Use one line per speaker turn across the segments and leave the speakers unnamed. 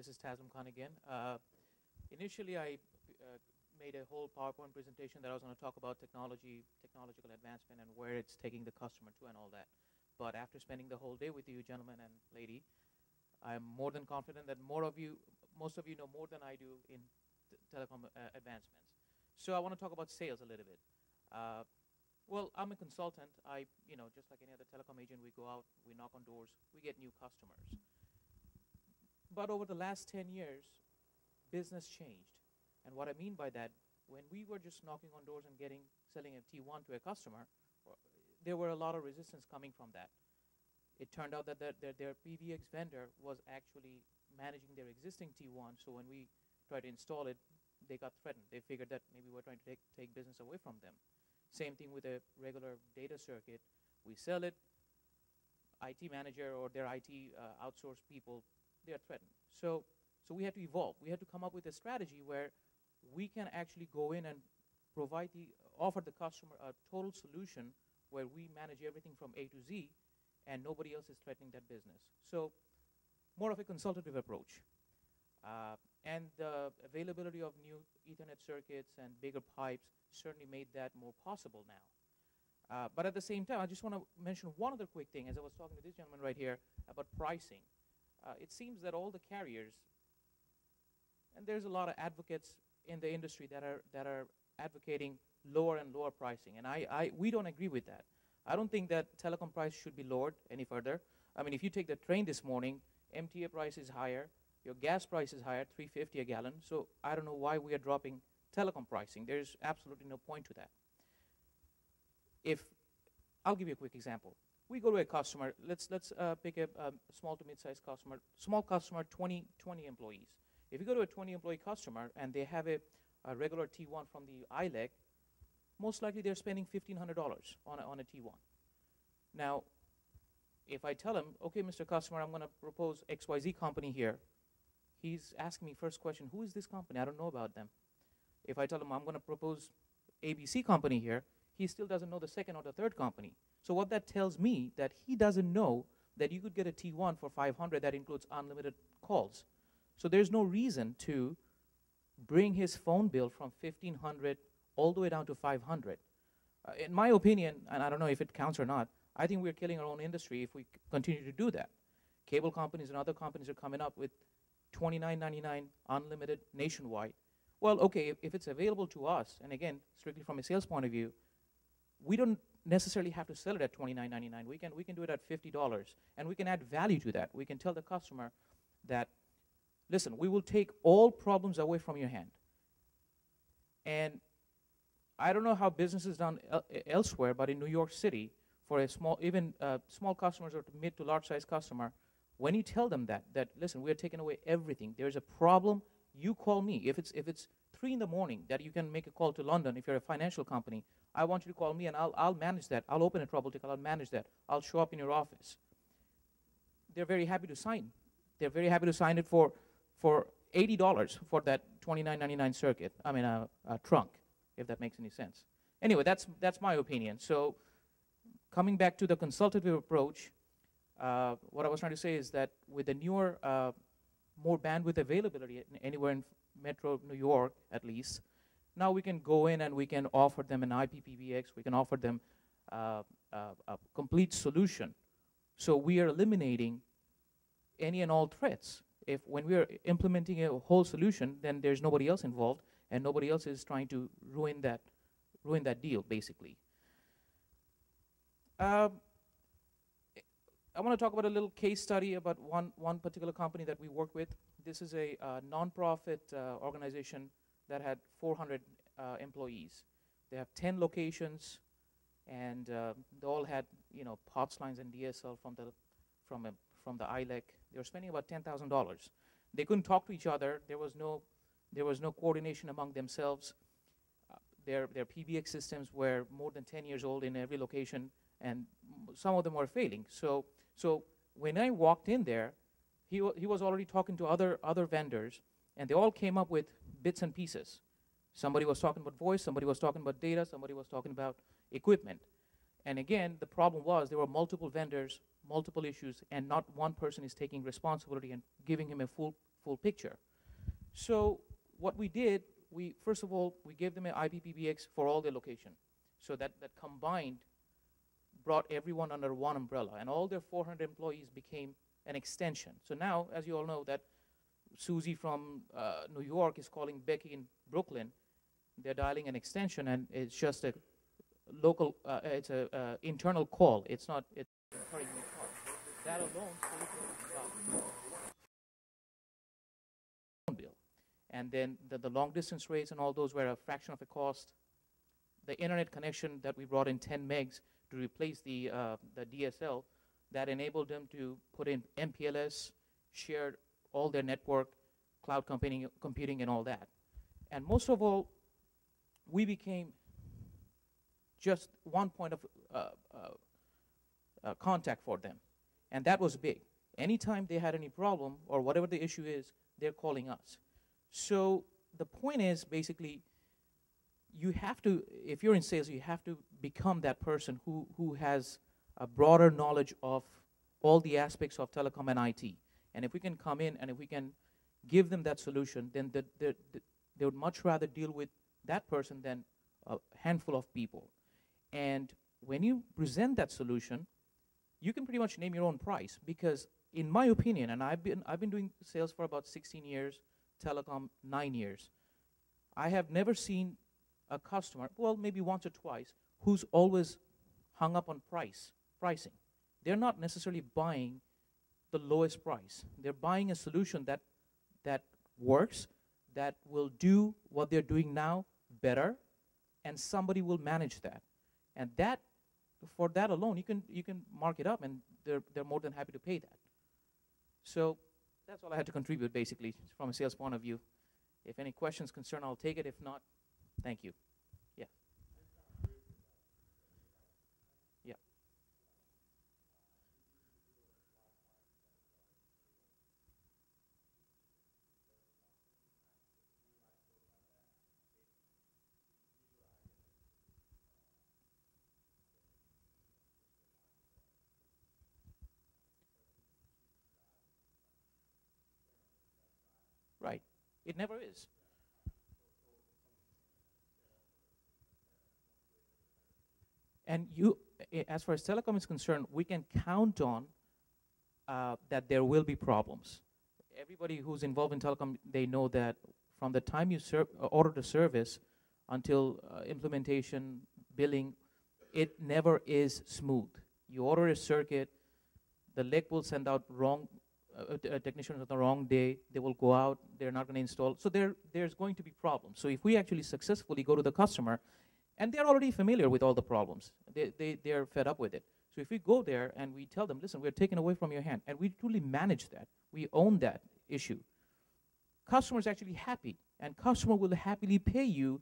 This is Taslim Kahn again. Initially, I made a whole PowerPoint presentation that I was going to talk about technology, technological advancement, and where it's taking the customer to and all that. But after spending the whole day with you, gentlemen and lady, I'm more than confident that most of you know more than I do in telecom advancements. So I want to talk about sales a little bit. Well, I'm a consultant. Just like any other telecom agent, we go out, we knock on doors, we get new customers. But over the last 10 years, business changed. And what I mean by that, when we were just knocking on doors and selling a T1 to a customer, there were a lot of resistance coming from that. It turned out that their PBX vendor was actually managing their existing T1, so when we tried to install it, they got threatened. They figured that maybe we're trying to take business away from them. Same thing with a regular data circuit. We sell it, IT manager or their IT outsourced people, they are threatened. So we had to evolve. We had to come up with a strategy where we can actually go in and offer the customer a total solution where we manage everything from A to Z, and nobody else is threatening that business. So more of a consultative approach. And the availability of new Ethernet circuits and bigger pipes certainly made that more possible now. But at the same time, I just want to mention one other quick thing as I was talking to this gentleman right here about pricing. It seems that all the carriers, and there's a lot of advocates in the industry that are advocating lower and lower pricing, and we don't agree with that. I don't think that telecom price should be lowered any further. I mean, if you take the train this morning, MTA price is higher, your gas price is higher, $3.50 a gallon, so I don't know why we are dropping telecom pricing. There's absolutely no point to that. I'll give you a quick example. We go to a customer, let's pick a small to mid-sized customer, small customer, 20 employees. If you go to a 20-employee customer and they have a regular T1 from the ILEC, most likely they're spending $1,500 on a T1. Now, if I tell him, okay, Mr. Customer, I'm going to propose XYZ company here, he's asking me first question, who is this company? I don't know about them. If I tell him I'm going to propose ABC company here, he still doesn't know the second or the third company. So what that tells me that he doesn't know that you could get a T1 for $500 that includes unlimited calls. So there's no reason to bring his phone bill from $1,500 all the way down to $500. In my opinion, and I don't know if it counts or not, I think we're killing our own industry if we continue to do that. Cable companies and other companies are coming up with $29.99 unlimited nationwide. Well, okay, if it's available to us, and again, strictly from a sales point of view, we don't necessarily have to sell it at $29.99. We can do it at $50, and we can add value to that. We can tell the customer that, listen, we will take all problems away from your hand. And I don't know how business is done elsewhere, but in New York City, for a small customers or mid to large size customer, when you tell them that listen, we're taking away everything, there's a problem, you call me. If it's 3 in the morning that you can make a call to London, if you're a financial company, I want you to call me and I'll manage that. I'll open a trouble ticket, I'll manage that. I'll show up in your office. They're very happy to sign. They're very happy to sign it for $80 for that $29.99 circuit. I mean, a trunk, if that makes any sense. Anyway, that's my opinion. So coming back to the consultative approach, what I was trying to say is that with the newer, more bandwidth availability anywhere in Metro New York, at least, now we can go in and we can offer them an IPPBX. We can offer them a complete solution. So we are eliminating any and all threats. When we are implementing a whole solution, then there's nobody else involved, and nobody else is trying to ruin that deal, basically. I want to talk about a little case study about one particular company that we work with. This is a nonprofit organization that had 400 employees. They have 10 locations, and they all had POTS lines and DSL from the ILEC. They were spending about $10,000. They couldn't talk to each other. There was no coordination among themselves. Their PBX systems were more than 10 years old in every location, and some of them were failing. So when I walked in there, he was already talking to other vendors, and they all came up with bits and pieces. Somebody was talking about voice, somebody was talking about data, somebody was talking about equipment. And again, the problem was there were multiple vendors, multiple issues, and not one person is taking responsibility and giving him a full picture. So what we did, we first of all, we gave them an IPPBX for all their location. So that combined brought everyone under one umbrella, and all their 400 employees became an extension. So now, as you all know, that Susie from New York is calling Becky in Brooklyn, they're dialing an extension, and it's just a local, it's a internal call. It's not, it's incurring new cost. That alone saves phone bill. And then the long distance rates and all those were a fraction of the cost. The internet connection that we brought in 10 megs to replace the DSL, that enabled them to put in MPLS, shared all their network, cloud computing and all that. And most of all, we became just one point of contact for them. And that was big. Anytime they had any problem or whatever the issue is, they're calling us. So the point is basically, you have to, if you're in sales, you have to become that person who has a broader knowledge of all the aspects of telecom and IT. And if we can come in and if we can give them that solution, then they would much rather deal with that person than a handful of people. And when you present that solution, you can pretty much name your own price, because in my opinion, and I've been doing sales for about 16 years, telecom 9 years, I have never seen a customer, well, maybe once or twice, who's always hung up on pricing. They're not necessarily buying the lowest price. They're buying a solution that works, that will do what they're doing now better, and somebody will manage that. And that, for that alone, you can mark it up, and they're more than happy to pay that. So that's all I had to contribute, basically, from a sales point of view. If any questions, concern, I'll take it. If not, thank you. Yeah. Yeah. Right. It never is. And you, as far as telecom is concerned, we can count on that there will be problems. Everybody who's involved in telecom, they know that from the time you order the service until implementation, billing, it never is smooth. You order a circuit, the leg will send out wrong technicians on the wrong day. They will go out. They're not going to install. So there's going to be problems. So if we actually successfully go to the customer, and they're already familiar with all the problems, they're fed up with it. So if we go there and we tell them, listen, we're taking away from your hand, and we truly manage that, we own that issue, customer's actually happy, and customer will happily pay you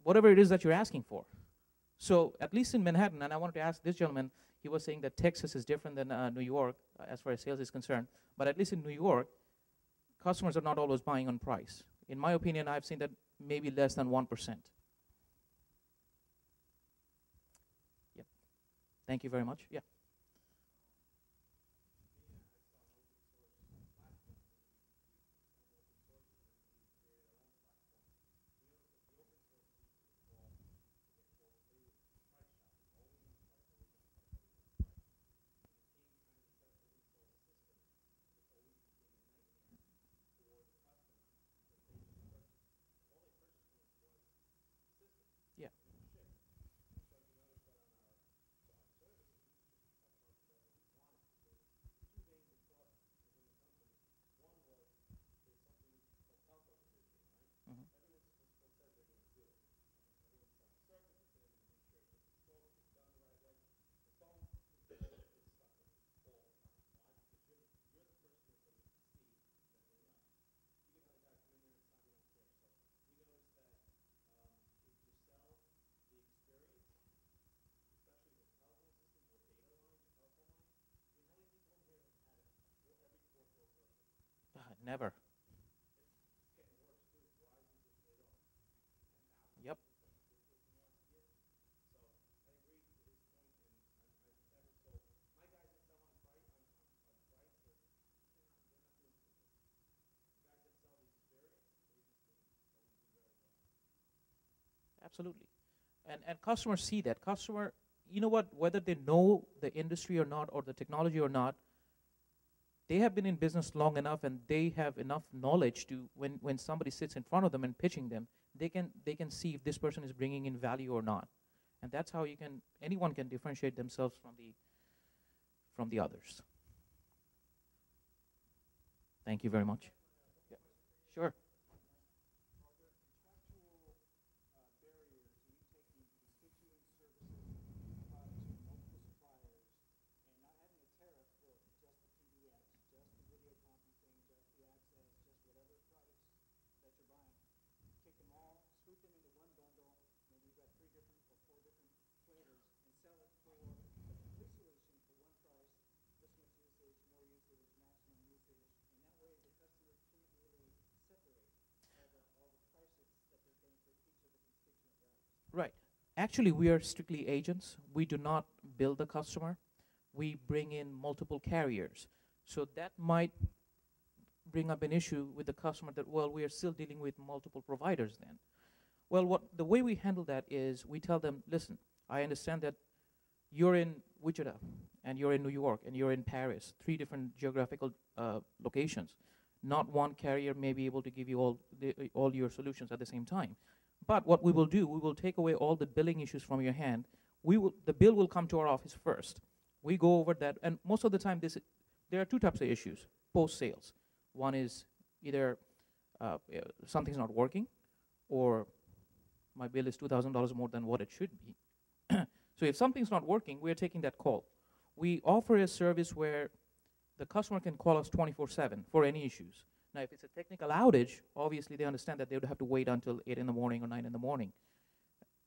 whatever it is that you're asking for. So at least in Manhattan, and I wanted to ask this gentleman, he was saying that Texas is different than New York as far as sales is concerned, but at least in New York, customers are not always buying on price. In my opinion, I've seen that maybe less than 1%. Yep. Thank you very much. Yeah. Yeah. Mhm. Never. Yep. Absolutely. And customers see that. Customer, you know what, whether they know the industry or not, or the technology or not, they have been in business long enough and they have enough knowledge to, when somebody sits in front of them and pitching them, they can see if this person is bringing in value or not. And that's how anyone can differentiate themselves from the others. Thank you very much. Yeah. Sure. Right. Actually, we are strictly agents. We do not bill the customer. We bring in multiple carriers. So that might bring up an issue with the customer that, well, we are still dealing with multiple providers then. Well, the way we handle that is we tell them, listen, I understand that you're in Wichita, and you're in New York, and you're in Paris, 3 different geographical locations. Not one carrier may be able to give you all your solutions at the same time. But what we will do, we will take away all the billing issues from your hand. The bill will come to our office first. We go over that, and most of the time, there are 2 types of issues post-sales. One is either something's not working, or my bill is $2,000 more than what it should be. So if something's not working, we're taking that call. We offer a service where the customer can call us 24/7 for any issues. Now, if it's a technical outage, obviously they understand that they would have to wait until 8 in the morning or 9 in the morning.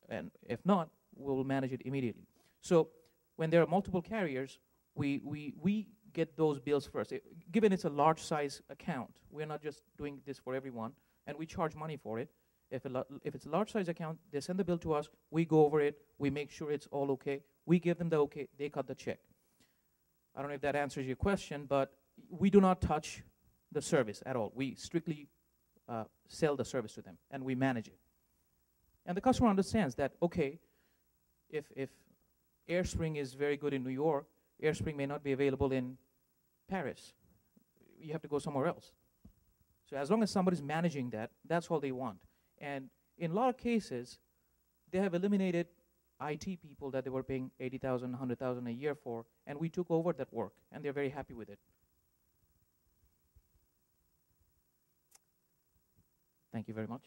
And if not, we'll manage it immediately. So when there are multiple carriers, we get those bills first. Given it's a large size account, we're not just doing this for everyone, and we charge money for it. If it's a large size account, they send the bill to us, we go over it, we make sure it's all okay, we give them the okay, they cut the check. I don't know if that answers your question, but we do not touch the service at all. We strictly sell the service to them, and we manage it. And the customer understands that, okay, if AirSpring is very good in New York, AirSpring may not be available in Paris. You have to go somewhere else. So as long as somebody's managing that, that's all they want. And in a lot of cases, they have eliminated IT people that they were paying $80,000, $100,000 a year for, and we took over that work, and they're very happy with it. Thank you very much.